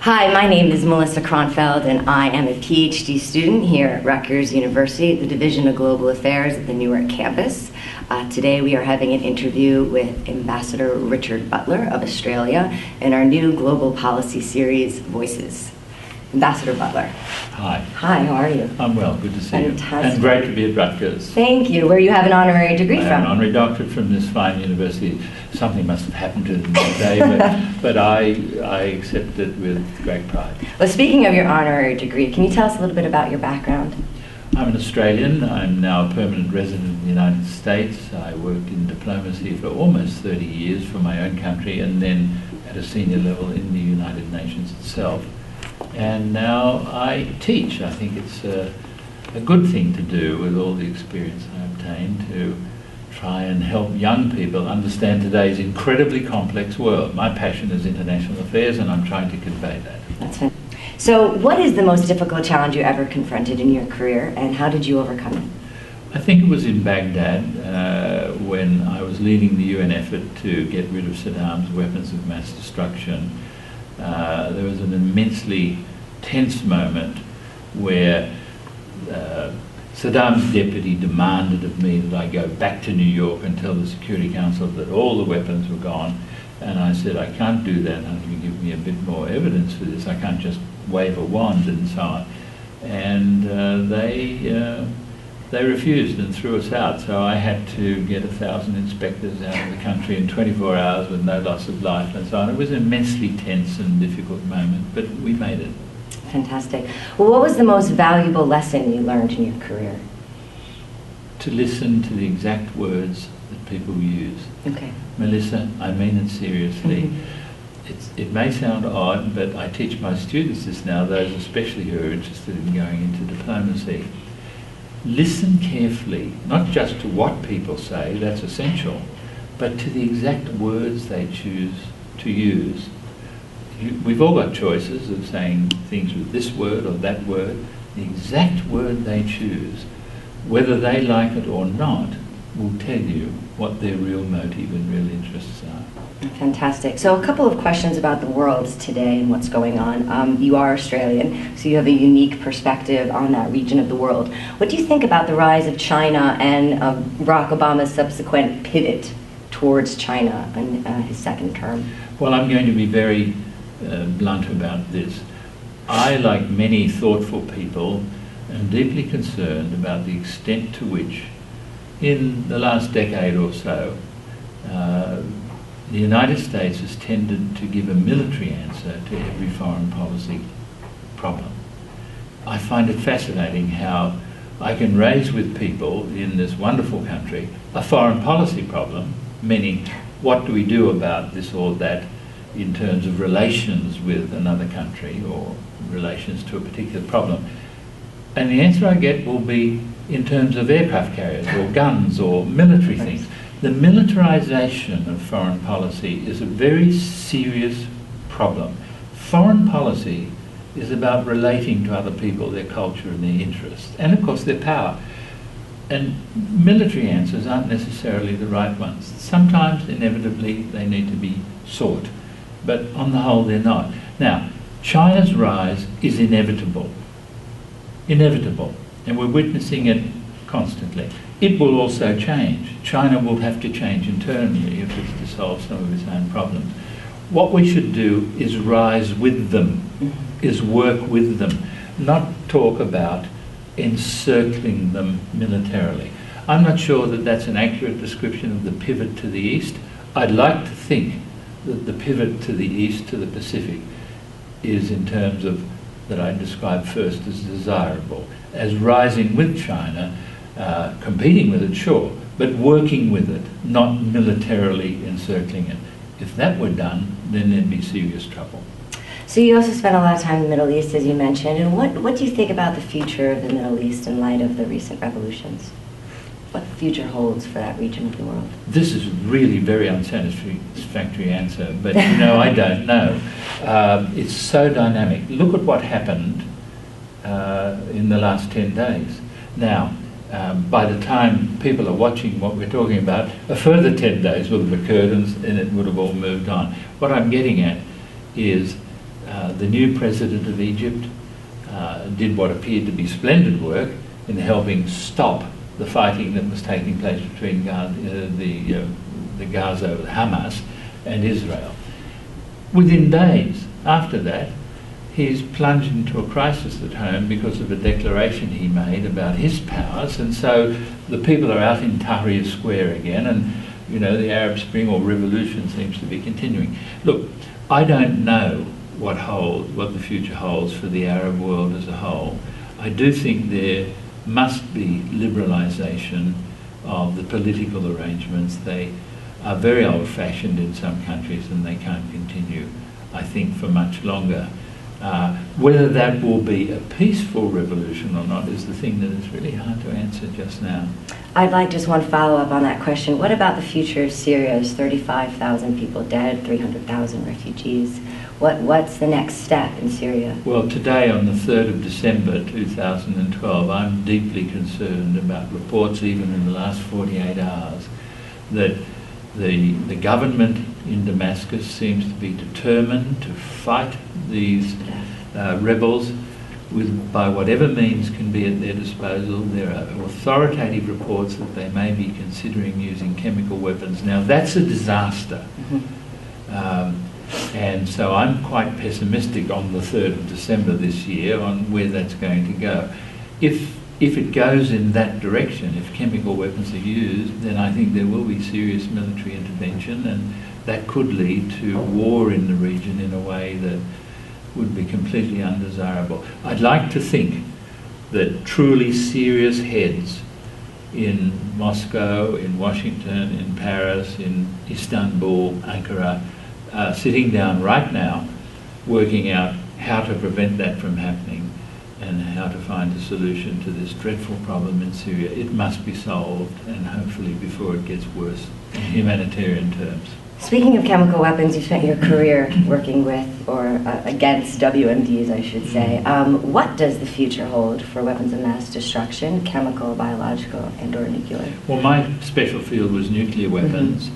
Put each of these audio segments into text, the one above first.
Hi, my name is Melissa Kronfeld, and I am a Ph.D. student here at Rutgers University, the Division of Global Affairs at the Newark campus. Today we are having an interview with Ambassador Richard Butler of Australia in our new global policy series, Voices. Ambassador Butler. Hi. Hi, how are you? I'm well, good to see Fantastic. you. And great to be at Rutgers. Thank you. Where you have an honorary degree I from? have an honorary doctorate from this fine university. Something must have happened to them today, but I accept it with great pride. Well, speaking of your honorary degree, can you tell us a little bit about your background? I'm an Australian. I'm now a permanent resident in the United States. I worked in diplomacy for almost 30 years for my own country and then at a senior level in the United Nations itself. And now I teach. I think it's a good thing to do with all the experience I obtained to try and help young people understand today's incredibly complex world. My passion is international affairs and I'm trying to convey that. That's it. So what is the most difficult challenge you ever confronted in your career and how did you overcome it? I think it was in Baghdad when I was leading the UN effort to get rid of Saddam's weapons of mass destruction. There was an immensely tense moment where Saddam's deputy demanded of me that I go back to New York and tell the Security Council that all the weapons were gone. And I said, I can't do that until you give me a bit more evidence for this. I can't just wave a wand and so on. And they refused and threw us out. So I had to get 1,000 inspectors out of the country in 24 hours with no loss of life and so on. It was an immensely tense and difficult moment, but we made it. Fantastic. Well, what was the most valuable lesson you learned in your career? To listen to the exact words that people use. Okay. Melissa, I mean it seriously. It may sound odd, but I teach my students this now, those especially who are interested in going into diplomacy. Listen carefully, not just to what people say, that's essential, but to the exact words they choose to use. We've all got choices of saying things with this word or that word. The exact word they choose, whether they like it or not, will tell you what their real motive and real interests are. Fantastic. So a couple of questions about the world today and what's going on. You are Australian, so you have a unique perspective on that region of the world. What do you think about the rise of China and Barack Obama's subsequent pivot towards China in his second term? Well, I'm going to be very blunt about this. I, like many thoughtful people, am deeply concerned about the extent to which, in the last decade or so, the United States has tended to give a military answer to every foreign policy problem. I find it fascinating how I can raise with people in this wonderful country a foreign policy problem, meaning what do we do about this or that in terms of relations with another country or relations to a particular problem. And the answer I get will be in terms of aircraft carriers or guns or military things. The militarization of foreign policy is a very serious problem. Foreign policy is about relating to other people, their culture and their interests, and of course their power. And military answers aren't necessarily the right ones. Sometimes, inevitably, they need to be sought, but on the whole they're not. Now, China's rise is inevitable. Inevitable. And we're witnessing it constantly. It will also change. China will have to change internally if it's to solve some of its own problems. What we should do is rise with them, is work with them, not talk about encircling them militarily. I'm not sure that that's an accurate description of the pivot to the east. I'd like to think that the pivot to the east, to the Pacific, is in terms of that I described first as desirable, as rising with China, competing with it, sure, but working with it, not militarily encircling it. If that were done, then there'd be serious trouble. So you also spent a lot of time in the Middle East, as you mentioned, and what do you think about the future of the Middle East in light of the recent revolutions? What the future holds for that region of the world? This is really very unsatisfactory answer, but you know, I don't know. It's so dynamic. Look at what happened in the last 10 days. Now, by the time people are watching what we're talking about, a further 10 days will have occurred and it would have all moved on. What I'm getting at is The new president of Egypt did what appeared to be splendid work in helping stop the fighting that was taking place between the Gaza, Hamas, and Israel. Within days after that, he's plunged into a crisis at home because of a declaration he made about his powers, and so the people are out in Tahrir Square again, and you know, the Arab Spring or revolution seems to be continuing. Look, I don't know what the future holds for the Arab world as a whole. I do think there must be liberalisation of the political arrangements. They are very old-fashioned in some countries, and they can't continue, I think, for much longer. Whether that will be a peaceful revolution or not is the thing that is really hard to answer just now. I'd like just one follow-up on that question. What about the future of Syria? There's 35,000 people dead, 300,000 refugees. What's the next step in Syria? Well, today, on the 3rd of December 2012, I'm deeply concerned about reports, even in the last 48 hours, that the government in Damascus seems to be determined to fight these rebels by whatever means can be at their disposal. There are authoritative reports that they may be considering using chemical weapons. Now, that's a disaster. And so I'm quite pessimistic on the 3rd of December this year on where that's going to go. If it goes in that direction, if chemical weapons are used, then I think there will be serious military intervention, and that could lead to war in the region in a way that would be completely undesirable. I'd like to think that truly serious heads in Moscow, in Washington, in Paris, in Istanbul, Ankara, are sitting down right now working out how to prevent that from happening and how to find a solution to this dreadful problem in Syria. It must be solved, and hopefully before it gets worse in humanitarian terms. Speaking of chemical weapons, you spent your career working with, or against WMDs, I should say. What does the future hold for weapons of mass destruction, chemical, biological, and or nuclear? Well, my special field was nuclear weapons,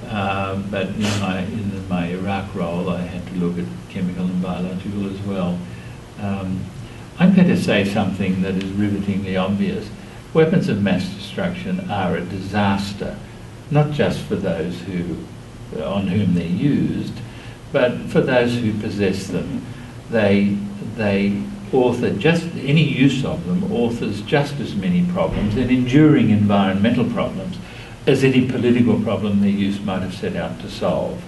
but in my Iraq role, I had to look at chemical and biological as well. I'm going to say something that is rivetingly obvious. Weapons of mass destruction are a disaster, not just for those on whom they're used, but for those who possess them. They author any use of them authors just as many problems and enduring environmental problems as any political problem their use might have set out to solve.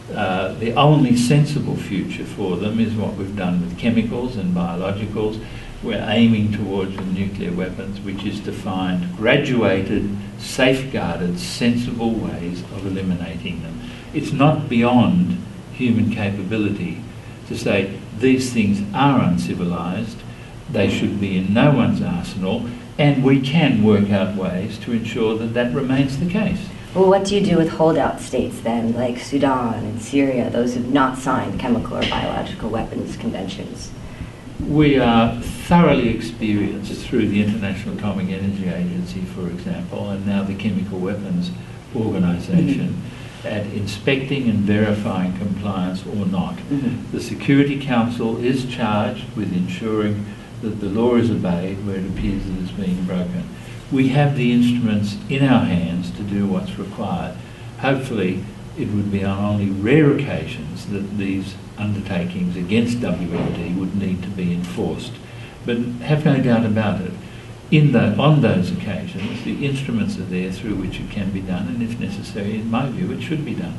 The only sensible future for them is what we've done with chemicals and biologicals. We're aiming towards nuclear weapons, which is to find graduated, safeguarded, sensible ways of eliminating them. It's not beyond human capability to say these things are uncivilized, they should be in no one's arsenal, and we can work out ways to ensure that that remains the case. Well, what do you do with holdout states then, like Sudan and Syria, those who have not signed chemical or biological weapons conventions? We are thoroughly experienced through the International Atomic Energy Agency, for example, and now the Chemical Weapons Organization, at inspecting and verifying compliance or not. The Security Council is charged with ensuring that the law is obeyed where it appears that it's being broken. We have the instruments in our hands to do what's required. Hopefully, it would be on only rare occasions that these undertakings against WMD would need to be enforced. But have no doubt about it, on those occasions, the instruments are there through which it can be done, and if necessary, in my view, it should be done.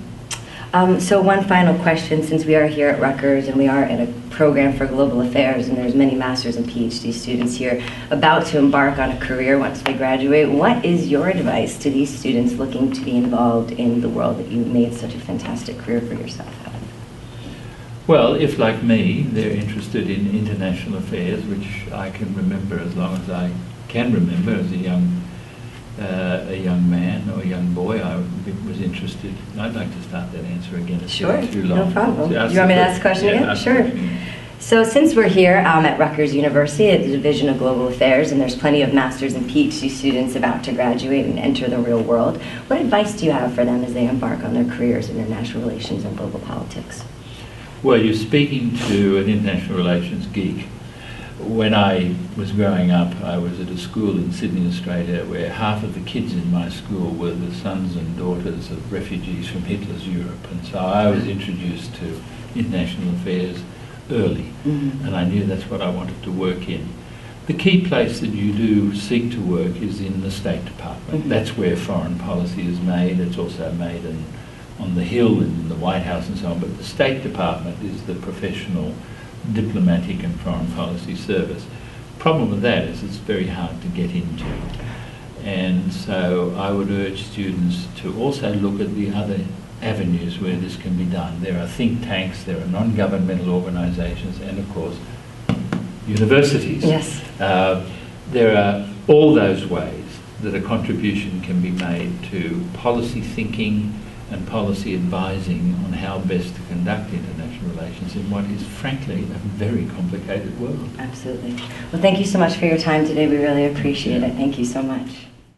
So one final question, since we are here at Rutgers and we are in a program for global affairs and there's many master's and Ph.D. students here about to embark on a career once they graduate, what is your advice to these students looking to be involved in the world that you've made such a fantastic career for yourself? Well, if like me, they're interested in international affairs, which I can remember as long as I can remember as a young man or a young boy, I was interested. I'd like to start that answer again. It's sure, too long. No problem. So Do you want me to ask the question again? Sure. So since we're here at Rutgers University at the Division of Global Affairs, and there's plenty of master's and PhD students about to graduate and enter the real world, what advice do you have for them as they embark on their careers in international relations and global politics? Well, you're speaking to an international relations geek. When I was growing up, I was at a school in Sydney, Australia, where half of the kids in my school were the sons and daughters of refugees from Hitler's Europe. And so I was introduced to international affairs early, and I knew that's what I wanted to work in. The key place that you do seek to work is in the State Department. That's where foreign policy is made. It's also made on the Hill in the White House and so on, but the State Department is the professional diplomatic and foreign policy service. Problem with that is it's very hard to get into. And so I would urge students to also look at the other avenues where this can be done. There are think tanks, there are non-governmental organisations, and of course universities. Yes. There are all those ways that a contribution can be made to policy thinking and policy advising on how best to conduct international relations in what is frankly a very complicated world. Absolutely. Well, thank you so much for your time today. We really appreciate it. Thank you so much.